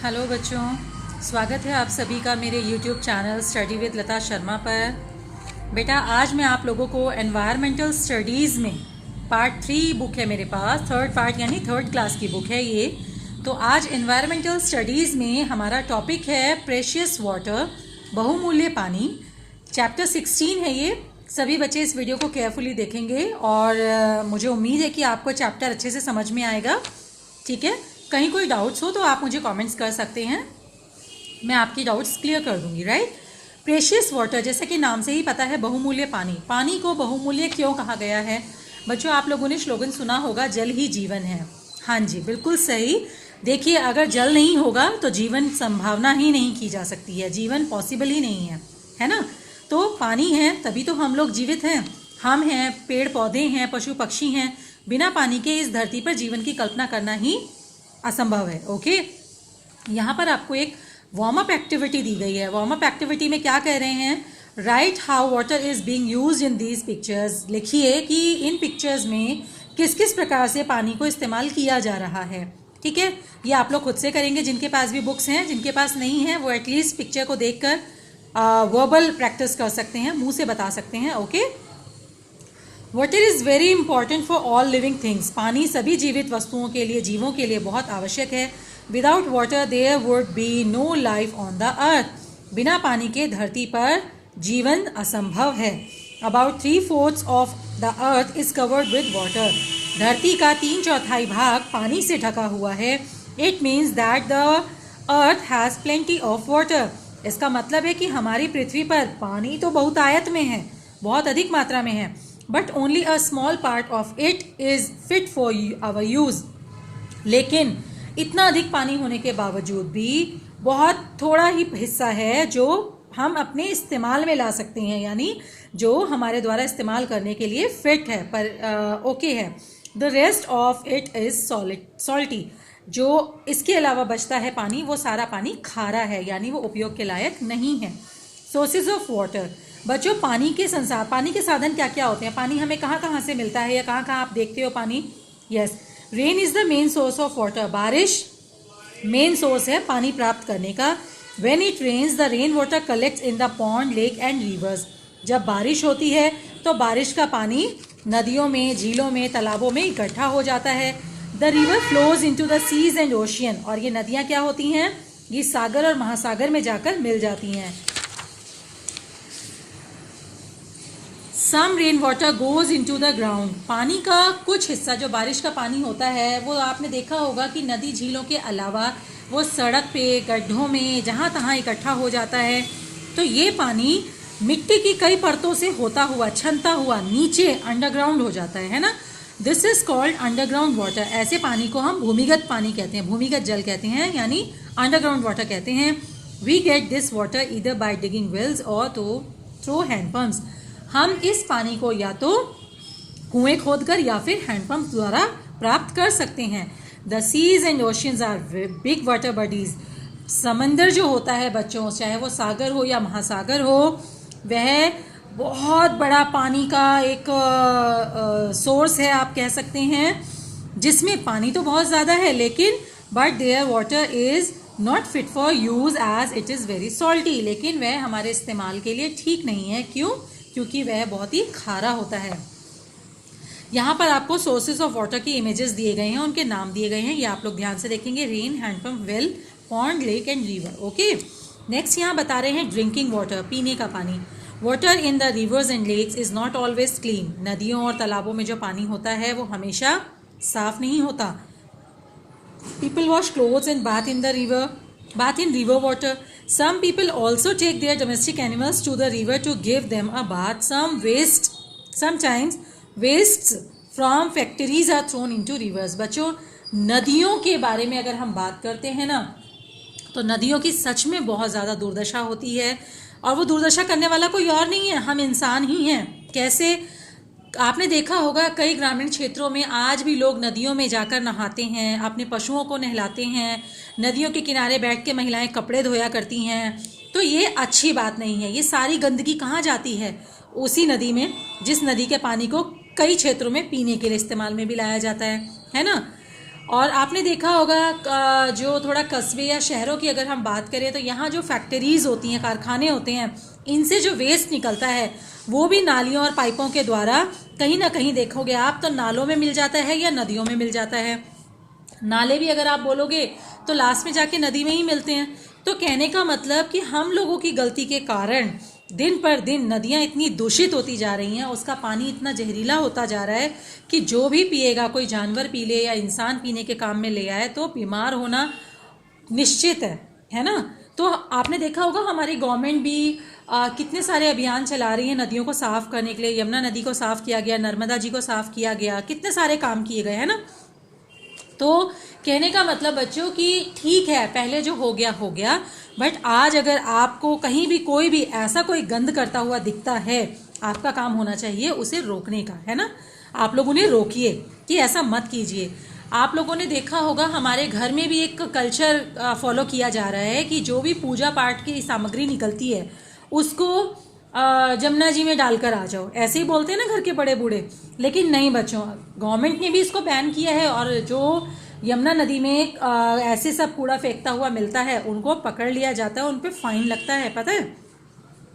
Hello बच्चों, स्वागत है आप सभी का मेरे YouTube चैनल स्टडी विद लता शर्मा पर। बेटा आज मैं आप लोगों को एनवायरमेंटल स्टडीज़ में पार्ट 3 बुक है मेरे पास, थर्ड पार्ट यानी थर्ड क्लास की बुक है ये। तो आज एनवायरमेंटल स्टडीज़ में हमारा टॉपिक है प्रेशियस वाटर, बहुमूल्य पानी। चैप्टर 16 है ये। सभी बच्चे इस वीडियो को केयरफुली देखेंगे और मुझे उम्मीद है कि आपको चैप्टर अच्छे से समझ में आएगा। ठीक है, कहीं कोई डाउट्स हो तो आप मुझे कमेंट्स कर सकते हैं, मैं आपकी डाउट्स क्लियर कर दूंगी। राइट, प्रेशियस वाटर जैसे कि नाम से ही पता है, बहुमूल्य पानी। पानी को बहुमूल्य क्यों कहा गया है? बच्चों आप लोगों ने स्लोगन सुना होगा, जल ही जीवन है। हाँ जी, बिल्कुल सही। देखिए, अगर जल नहीं होगा तो जीवन संभावना ही नहीं की जा सकती है, जीवन पॉसिबल ही नहीं है ना। तो पानी है तभी तो हम लोग जीवित हैं, हम हैं, पेड़ पौधे हैं, पशु पक्षी हैं। बिना पानी के इस धरती पर जीवन की कल्पना करना ही असंभव है। ओके, यहाँ पर आपको एक वार्म अप एक्टिविटी दी गई है। वार्म अप एक्टिविटी में क्या कह रहे हैं? Right how water is being used in these pictures. लिखिए कि इन पिक्चर्स में किस किस प्रकार से पानी को इस्तेमाल किया जा रहा है। ठीक है, ये आप लोग खुद से करेंगे, जिनके पास भी बुक्स हैं। जिनके पास नहीं है वो एटलीस्ट पिक्चर को देखकर वर्बल प्रैक्टिस कर सकते हैं, मुंह से बता सकते हैं। Okay, water is very important for all living things. पानी सभी जीवित वस्तुओं के लिए, जीवों के लिए बहुत आवश्यक है। Without water there would be no life on the earth. बिना पानी के धरती पर जीवन असंभव है। About 3/4 of the earth is covered with water. धरती का 3/4 भाग पानी से ढका हुआ है। It means that the earth has plenty of water. इसका मतलब है कि हमारी पृथ्वी पर पानी तो बहुतायत में है, बहुत अधिक मात्रा में है, but only a small part of it is fit for our use. लेकिन इतना अधिक पानी होने के बावजूद भी बहुत थोड़ा ही हिस्सा है जो हम अपने इस्तेमाल में ला सकते हैं, यानी जो हमारे द्वारा इस्तेमाल करने के लिए फिट है, पर ओके है। The rest of it is salty. जो इसके अलावा बचता है पानी, वो सारा पानी खारा है, यानी वो उपयोग के लायक नहीं है। Sources of water. बच्चों पानी के साधन क्या क्या होते हैं? पानी हमें कहाँ कहाँ से मिलता है या कहाँ कहाँ आप देखते हो पानी? Yes, rain is the main source of water. बारिश मेन सोर्स है पानी प्राप्त करने का। When it rains the rain water collects in the pond, lake and rivers. जब बारिश होती है तो बारिश का पानी नदियों में, झीलों में, तालाबों में इकट्ठा हो जाता है। The river flows into the seas and ocean. और ये नदियाँ क्या होती हैं? ये सागर और महासागर में जाकर मिल जाती हैं। Some rain water goes into the ground. पानी का कुछ हिस्सा, जो बारिश का पानी होता है, वो आपने देखा होगा कि नदी झीलों के अलावा वो सड़क पे, गड्ढों में, जहाँ तहाँ इकट्ठा हो जाता है। तो ये पानी मिट्टी की कई परतों से होता हुआ, छनता हुआ नीचे अंडरग्राउंड हो जाता है ना। This is called underground water. ऐसे पानी को हम भूमिगत पानी कहते हैं, भूमिगत जल कहते हैं, यानी अंडरग्राउंड वाटर कहते हैं। We get this water either by digging wells or तो थ्रू हैंडपम्प्स। हम इस पानी को या तो कुएं खोदकर या फिर हैंडपंप द्वारा प्राप्त कर सकते हैं। The seas and oceans are big water bodies. समंदर जो होता है बच्चों, चाहे वो सागर हो या महासागर हो, वह बहुत बड़ा पानी का एक सोर्स है, आप कह सकते हैं, जिसमें पानी तो बहुत ज़्यादा है, लेकिन but their water is not fit for use as it is very salty. लेकिन वह हमारे इस्तेमाल के लिए ठीक नहीं है। क्यों? क्योंकि वह बहुत ही खारा होता है। यहाँ पर आपको सोर्सेज ऑफ वाटर की इमेजेस दिए गए हैं, उनके नाम दिए गए हैं, ये आप लोग ध्यान से देखेंगे। Rain, handpump, well, pond, lake and river. Okay, next यहाँ बता रहे हैं ड्रिंकिंग वाटर, पीने का पानी। Water in the rivers and lakes is not always clean. नदियों और तालाबों में जो पानी होता है वो हमेशा साफ नहीं होता। People wash clothes and bath in the river, bath in river water. Some people also take their domestic animals to the river to give them a bath. Sometimes wastes from factories are thrown into rivers. बच्चों नदियों के बारे में अगर हम बात करते हैं ना, तो नदियों की सच में बहुत ज़्यादा दुर्दशा होती है, और वो दुर्दशा करने वाला कोई और नहीं है, हम इंसान ही हैं। कैसे? आपने देखा होगा कई ग्रामीण क्षेत्रों में आज भी लोग नदियों में जाकर नहाते हैं, अपने पशुओं को नहलाते हैं। नदियों के किनारे बैठ के महिलाएं कपड़े धोया करती हैं। तो ये अच्छी बात नहीं है। ये सारी गंदगी कहाँ जाती है? उसी नदी में, जिस नदी के पानी को कई क्षेत्रों में पीने के लिए इस्तेमाल में भी लाया जाता है ना। और आपने देखा होगा जो थोड़ा कस्बे या शहरों की अगर हम बात करें तो यहाँ जो फैक्ट्रीज़ होती हैं, कारखाने होते हैं, इनसे जो वेस्ट निकलता है वो भी नालियों और पाइपों के द्वारा कहीं ना कहीं देखोगे आप तो नालों में मिल जाता है या नदियों में मिल जाता है। नाले भी अगर आप बोलोगे तो लास्ट में जाके नदी में ही मिलते हैं। तो कहने का मतलब कि हम लोगों की गलती के कारण दिन पर दिन नदियाँ इतनी दूषित होती जा रही हैं, उसका पानी इतना जहरीला होता जा रहा है कि जो भी पिएगा, कोई जानवर पी ले या इंसान पीने के काम में ले आए तो बीमार होना निश्चित है ना। तो आपने देखा होगा हमारी गवर्नमेंट भी कितने सारे अभियान चला रही है नदियों को साफ करने के लिए। यमुना नदी को साफ किया गया, नर्मदा जी को साफ किया गया, कितने सारे काम किए गए, है ना। तो कहने का मतलब बच्चों कि ठीक है, पहले जो हो गया, बट आज अगर आपको कहीं भी कोई भी ऐसा कोई गंद करता हुआ दिखता है, आपका काम होना चाहिए उसे रोकने का, है ना। आप लोग उन्हें रोकिए कि ऐसा मत कीजिए। आप लोगों ने देखा होगा हमारे घर में भी एक कल्चर फॉलो किया जा रहा है कि जो भी पूजा पाठ की सामग्री निकलती है उसको जमुना जी में डालकर आ जाओ, ऐसे ही बोलते हैं ना घर के बड़े बूढ़े। लेकिन नहीं बच्चों, गवर्नमेंट ने भी इसको बैन किया है और जो यमुना नदी में ऐसे सब कूड़ा फेंकता हुआ मिलता है उनको पकड़ लिया जाता है, उन पर फाइन लगता है, पता है।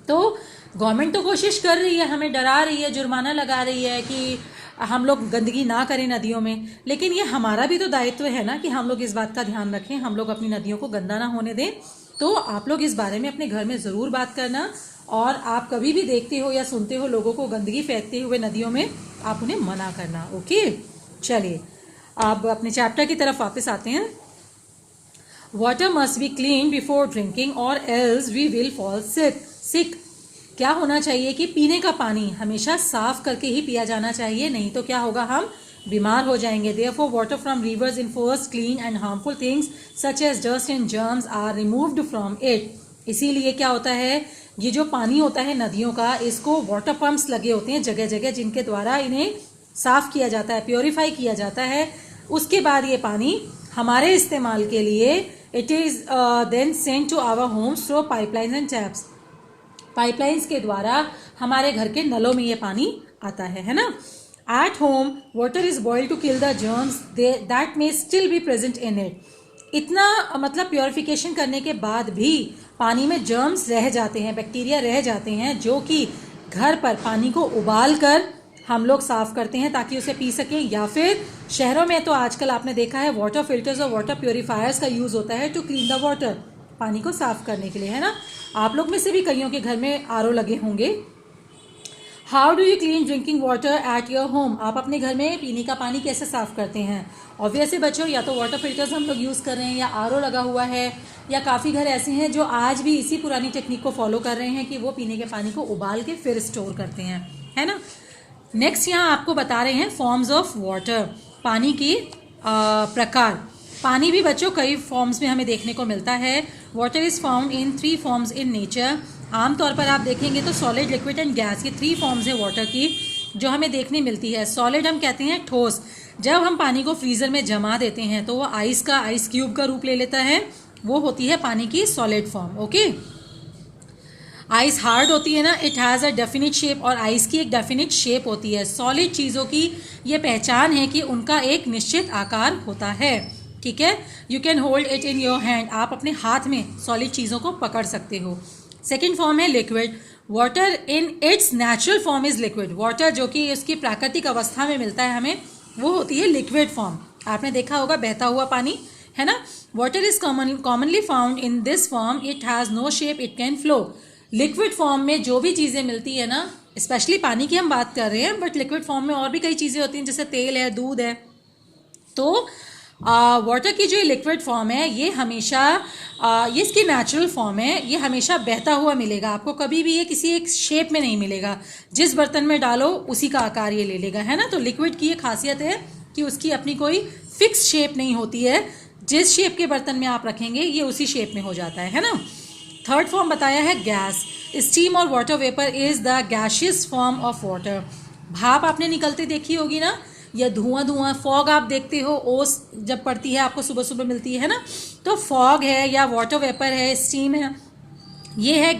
तो गवर्नमेंट तो कोशिश कर रही है, हमें डरा रही है, जुर्माना लगा रही है कि हम लोग गंदगी ना करें नदियों में, लेकिन ये हमारा भी तो दायित्व है ना कि हम लोग इस बात का ध्यान रखें, हम लोग अपनी नदियों को गंदा ना होने दें। तो आप लोग इस बारे में अपने घर में ज़रूर बात करना, और आप कभी भी देखते हो या सुनते हो लोगों को गंदगी फेंकते हुए नदियों में, आप उन्हें मना करना। ओके, चलिए अब अपने चैप्टर की तरफ वापस आते हैं। Water must be clean before drinking or else we will fall sick. क्या होना चाहिए कि पीने का पानी हमेशा साफ करके ही पिया जाना चाहिए, नहीं तो क्या होगा, हम बीमार हो जाएंगे। Therefore, water from rivers in first clean and harmful things such as dust and germs are removed from it. इसीलिए क्या होता है, ये जो पानी होता है नदियों का, इसको वाटर पंप्स लगे होते हैं जगह जगह, जिनके द्वारा इन्हें साफ किया जाता है, प्योरीफाई किया जाता है। उसके बाद ये पानी हमारे इस्तेमाल के लिए it is then sent to our homes through pipelines and taps. Pipelines के द्वारा हमारे घर के नलों में ये पानी आता है ना। At home, water is boiled to kill the germs that may still be present in it. इतना मतलब प्योरिफिकेशन करने के बाद भी पानी में जर्म्स रह जाते हैं, बैक्टीरिया रह जाते हैं, जो कि घर पर पानी को उबाल कर हम लोग साफ करते हैं ताकि उसे पी सकें। या फिर शहरों में तो आजकल आपने देखा है वाटर फिल्टर्स और वाटर प्योरीफायर्स का यूज़ होता है टू क्लीन द वाटर, पानी को साफ करने के लिए, है ना। आप लोग में से भी कईयों के घर में आरओ लगे होंगे। How do you clean drinking water at your home. आप अपने घर में पीने का पानी कैसे साफ करते हैं। ऑब्वियसली बच्चों, या तो वाटर फिल्टर्स हम लोग यूज़ कर रहे हैं या आरओ लगा हुआ है, या काफ़ी घर ऐसे हैं जो आज भी इसी पुरानी टेक्निक को फॉलो कर रहे हैं कि वो पीने के पानी को उबाल के फिर स्टोर करते हैं, है ना। नेक्स्ट यहाँ आपको बता रहे हैं फॉर्म्स ऑफ वाटर, पानी की प्रकार। पानी भी बच्चों कई फॉर्म्स में हमें देखने को मिलता है। Water is found in 3 forms in nature. आमतौर पर आप देखेंगे तो सॉलिड, लिक्विड एंड गैस, ये 3 फॉर्म्स हैं वाटर की जो हमें देखने मिलती है। सॉलिड हम कहते हैं ठोस, जब हम पानी को फ्रीज़र में जमा देते हैं तो वो आइस क्यूब का रूप ले लेता है, वो होती है पानी की solid form. Okay, ice hard होती है ना, it has a definite shape, और आइस की एक डेफिनिट शेप होती है। सॉलिड चीज़ों की ये पहचान है कि उनका एक निश्चित आकार होता है, ठीक है। You can hold it in your hand, आप अपने हाथ में सॉलिड चीज़ों को पकड़ सकते हो। सेकेंड फॉर्म है liquid. Water in its natural form is liquid. Water जो कि उसकी प्राकृतिक अवस्था में मिलता है हमें, वो होती है लिक्विड फॉर्म। आपने देखा होगा बहता हुआ पानी, है ना। Water is commonly found in this form, it has no shape, it can flow. Liquid form में जो भी चीज़ें मिलती है ना, स्पेशली पानी की हम बात कर रहे हैं, बट लिक्विड फॉर्म में और भी कई चीज़ें होती हैं, जैसे तेल है, दूध है। तो वाटर की जो लिक्विड फॉर्म है ये हमेशा ये इसकी नेचुरल फॉर्म है, ये हमेशा बहता हुआ मिलेगा आपको, कभी भी ये किसी एक शेप में नहीं मिलेगा। जिस बर्तन में डालो उसी का आकार ये ले लेगा, है ना। तो लिक्विड की ये खासियत है कि उसकी अपनी कोई फिक्स शेप नहीं होती है, जिस शेप के बर्तन में आप रखेंगे ये उसी शेप में हो जाता है ना। थर्ड फॉर्म बताया है गैस। स्टीम और water vapour is the gaseous form of water. भाप आपने निकलते देखी होगी ना, या धुआं, फॉग आप देखते हो, ओस जब पड़ती है आपको सुबह सुबह मिलती है ना, तो फॉग है या वाटर वेपर है, स्टीम है, ये है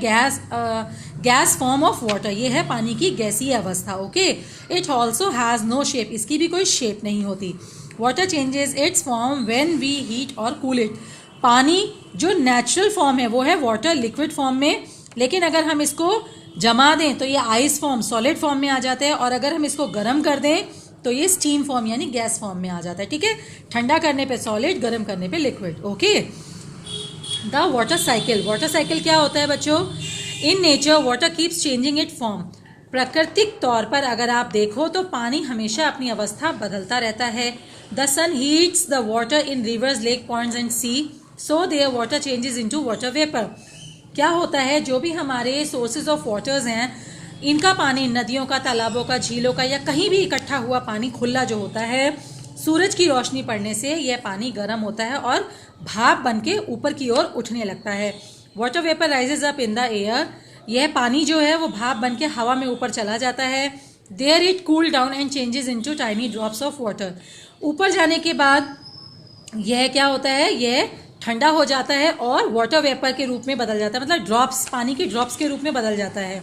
गैस फॉर्म ऑफ वाटर, ये है पानी की गैसीय अवस्था। Okay, it also has no shape, इसकी भी कोई शेप नहीं होती। Water changes its form when we heat और कूल इट। पानी जो नेचुरल फॉर्म है वो है वाटर लिक्विड फॉर्म में, लेकिन अगर हम इसको जमा दें तो ये आइस फॉर्म सॉलिड फॉर्म में आ जाता है, और अगर हम इसको गर्म कर दें तो ये स्टीम फॉर्म यानी गैस फॉर्म में आ जाता है। ठीक है, ठंडा करने पे सॉलिड, गर्म करने पे liquid. Okay, the water cycle. Water cycle क्या होता है बच्चों? In nature water keeps changing it form. प्राकृतिक तौर पर अगर आप देखो तो पानी हमेशा अपनी अवस्था बदलता रहता है। The sun heats the water in rivers, lake, ponds and sea, so their water changes into water vapour. क्या होता है, जो भी हमारे सोर्सेज ऑफ वाटर्स हैं, इनका पानी नदियों का, तालाबों का, झीलों का या कहीं भी इकट्ठा हुआ पानी खुला जो होता है, सूरज की रोशनी पड़ने से यह पानी गर्म होता है और भाप बन के ऊपर की ओर उठने लगता है। Water vapour rises up in the air. यह पानी जो है वो भाप बन के हवा में ऊपर चला जाता है। There it cool down and changes into tiny drops of water. ऊपर जाने के बाद यह क्या होता है, यह ठंडा हो जाता है और वाटर वेपर के रूप में बदल जाता है, मतलब ड्रॉप्स, पानी की ड्रॉप्स के रूप में बदल जाता है।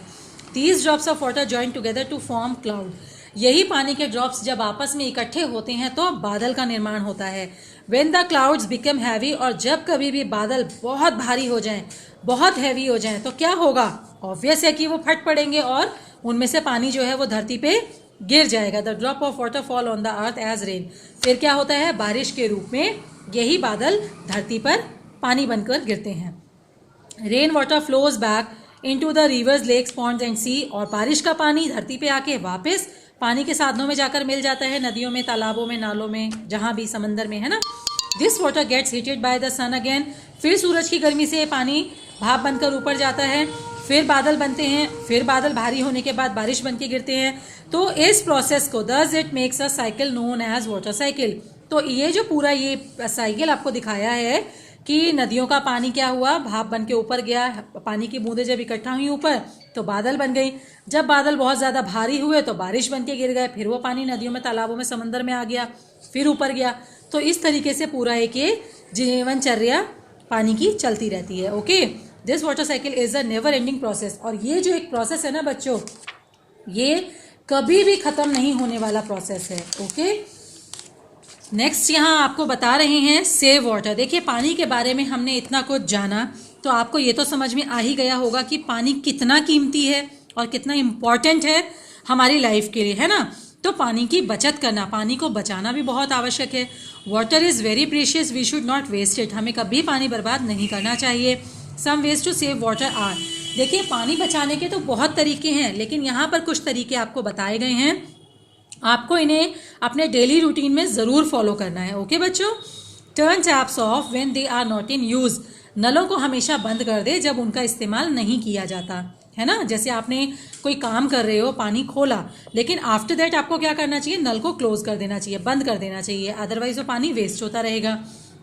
These drops of water join together to form cloud. यही पानी के ड्रॉप्स जब आपस में इकट्ठे होते हैं तो बादल का निर्माण होता है। When the clouds become heavy, और जब कभी भी बादल बहुत भारी हो जाएं, बहुत हैवी हो जाएं, तो क्या होगा? ऑब्वियस है कि वो फट पड़ेंगे और उनमें से पानी जो है वो धरती पे गिर जाएगा। The drop of water fall on the earth as rain. फिर क्या होता है, बारिश के रूप में यही बादल धरती पर पानी बनकर गिरते हैं। Rain water flows back into the rivers, lakes, ponds and sea. और बारिश का पानी धरती पे आके वापस पानी के साधनों में जाकर मिल जाता है, नदियों में, तालाबों में, नालों में, जहां भी, समंदर में, है ना। This water gets heated by the sun again. फिर सूरज की गर्मी से पानी भाप बनकर ऊपर जाता है, फिर बादल बनते हैं, फिर बादल भारी होने के बाद बारिश बन के गिरते हैं। तो इस प्रोसेस को thus it makes a cycle known as water cycle. तो ये जो पूरा ये साइकिल आपको दिखाया है कि नदियों का पानी क्या हुआ, भाप बन के ऊपर गया, पानी की बूंदें जब इकट्ठा हुई ऊपर तो बादल बन गई, जब बादल बहुत ज़्यादा भारी हुए तो बारिश बन के गिर गए, फिर वो पानी नदियों में, तालाबों में, समंदर में आ गया, फिर ऊपर गया। तो इस तरीके से पूरा एक ये जीवनचर्या पानी की चलती रहती है। Okay, this water cycle is a never ending process. और ये जो एक प्रोसेस है ना बच्चों, ये कभी भी खत्म नहीं होने वाला प्रोसेस है। ओके, नेक्स्ट यहाँ आपको बता रहे हैं सेव वाटर। देखिए, पानी के बारे में हमने इतना कुछ जाना तो आपको ये तो समझ में आ ही गया होगा कि पानी कितना कीमती है और कितना इम्पॉर्टेंट है हमारी लाइफ के लिए, है ना। तो पानी की बचत करना, पानी को बचाना भी बहुत आवश्यक है। Water is very precious, we should not waste it. हमें कभी पानी बर्बाद नहीं करना चाहिए। Some ways to save water are. देखिए, पानी बचाने के तो बहुत तरीके हैं, लेकिन यहाँ पर कुछ तरीके आपको बताए गए हैं, आपको इन्हें अपने डेली रूटीन में ज़रूर फॉलो करना है। ओके बच्चों, turn taps off when they are not in use. नलों को हमेशा बंद कर दे जब उनका इस्तेमाल नहीं किया जाता है ना। जैसे आपने कोई काम कर रहे हो, पानी खोला, लेकिन आफ्टर दैट आपको क्या करना चाहिए, नल को क्लोज कर देना चाहिए, बंद कर देना चाहिए, अदरवाइज वो पानी वेस्ट होता रहेगा।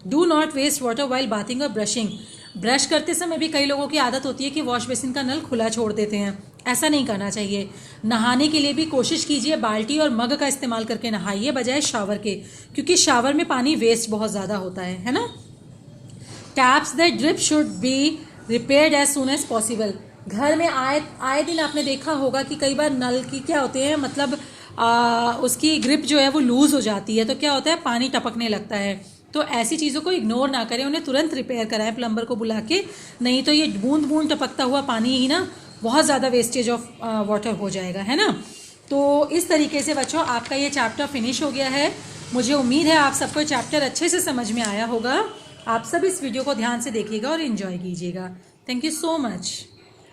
Do not waste water while bathing और ब्रशिंग। ब्रश करते समय भी कई लोगों की आदत होती है कि वॉश बेसिन का नल खुला छोड़ देते हैं, ऐसा नहीं करना चाहिए। नहाने के लिए भी कोशिश कीजिए बाल्टी और मग का इस्तेमाल करके नहाइए बजाय शावर के, क्योंकि शावर में पानी वेस्ट बहुत ज़्यादा होता है ना। Taps that drip should be repaired as soon as possible. घर में आए दिन आपने देखा होगा कि कई बार नल की क्या होते हैं, मतलब उसकी ग्रिप जो है वो लूज़ हो जाती है, तो क्या होता है, पानी टपकने लगता है। तो ऐसी चीज़ों को इग्नोर ना करें, उन्हें तुरंत रिपेयर कराएं प्लम्बर को बुला के, नहीं तो ये बूंद बूंद टपकता हुआ पानी ही ना बहुत ज़्यादा वेस्टेज ऑफ वाटर हो जाएगा, है ना। तो इस तरीके से बच्चों आपका ये चैप्टर फिनिश हो गया है। मुझे उम्मीद है आप सबको चैप्टर अच्छे से समझ में आया होगा। आप सब इस वीडियो को ध्यान से देखिएगा और इन्जॉय कीजिएगा। Thank you so much.